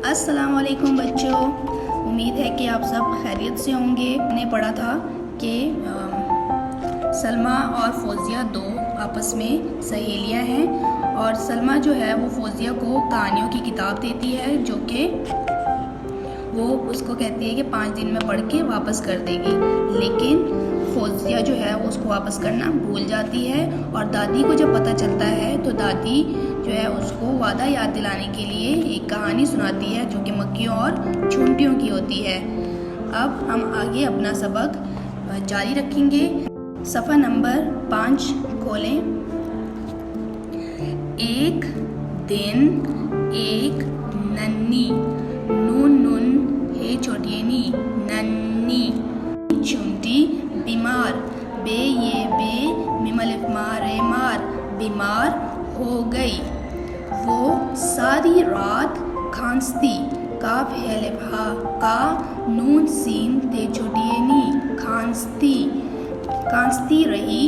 अस्सलाम वालेकुम बच्चों, उम्मीद है कि आप सब खैरियत से होंगे। हमने पढ़ा था कि सलमा और फौजिया दो आपस में सहेलियां हैं और सलमा जो है वो फौजिया को कहानियों की किताब देती है जो कि वो उसको कहती है कि 5 दिन में पढ़ के वापस कर देगी, लेकिन फौजिया जो है वो उसको वापस करना भूल जाती है और दादी को जब पता चलता है तो दादी जो है उसको वादा याद दिलाने के लिए एक कहानी सुनाती है जो कि मक्खियों और चूंटियों की होती है। अब हम आगे अपना सबक जारी रखेंगे। सफ़ा नंबर 5 खोलें। एक दिन एक नन्ही नून नून हे छोटी नी नन्ही चूंटी बीमार बे ये बे मिमलिफ मारे मार बीमार हो गई। वो सारी रात खांसती काफ है लिफा का नून सीन ते छोटी नी खांसती रही।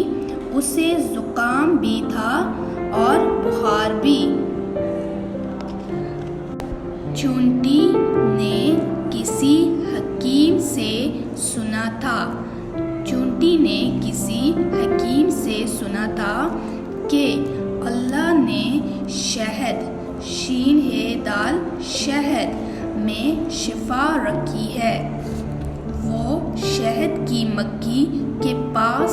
उसे जुकाम भी था और बुखार भी। चूंटी ने किसी हकीम से सुना था। चूंटी ने किसी हकीम से सुना था कि अल्लाह ने शहद शीन है दाल शहद में शिफा रखी है। वो शहद की मक्खी के पास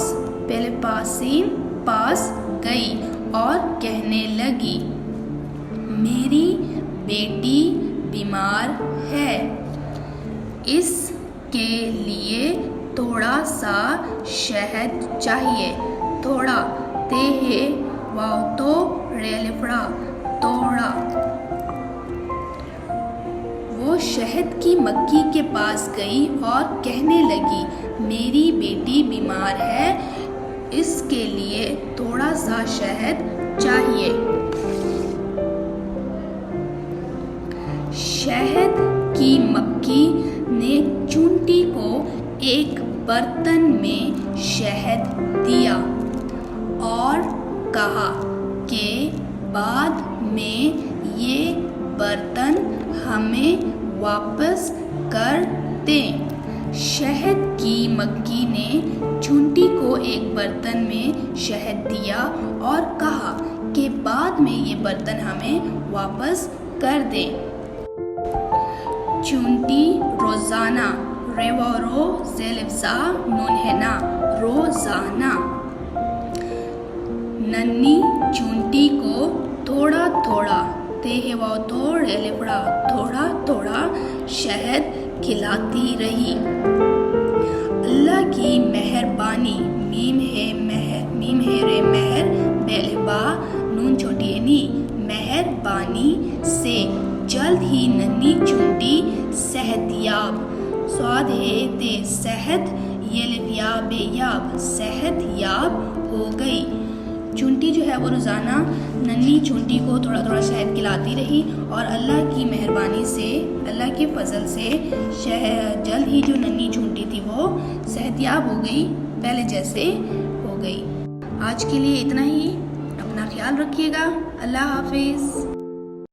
पास गई और कहने लगी, मेरी बेटी बीमार है, इसके लिए थोड़ा सा शहद चाहिए। थोड़ा ते है वाव तो रेलिफड़ा तोड़ा। वो शहद की मक्खी के पास गई और कहने लगी, मेरी बेटी बीमार है, इसके लिए थोड़ा सा शहद चाहिए। शहद की मक्खी ने चूंटी को एक बर्तन में शहद दिया और कहा कि बाद में ये बर्तन हमें वापस कर दें। शहद की मक्खी ने चूंटी को एक बर्तन में शहद दिया और कहा कि बाद में ये बर्तन हमें वापस कर दें। चूंटी रोजाना रेवरो जेलिफ्जा नून है ना रोजाना नन्ही चूंटी को थोड़ा थोड़ा थोड़ा थोड़ा शहद खिलाती रही। अल्लाह की मेहरबानी मीम है रे मेहर बेलबा नून छोटी नी मेहरबानी से जल्द ही नन्ही चूंटी सेहतयाब स्वाद है ते सेहत याब सेहतयाब हो गई। चूंटी जो है वो रोज़ाना नन्ही चूंटी को थोड़ा थोड़ा शहद खिलाती रही और अल्लाह की मेहरबानी से अल्लाह के फजल से जल्द ही जो नन्ही चूंटी थी वो सेहतयाब हो गई, पहले जैसे हो गई। आज के लिए इतना ही। अपना ख्याल रखिएगा। अल्लाह हाफिज़।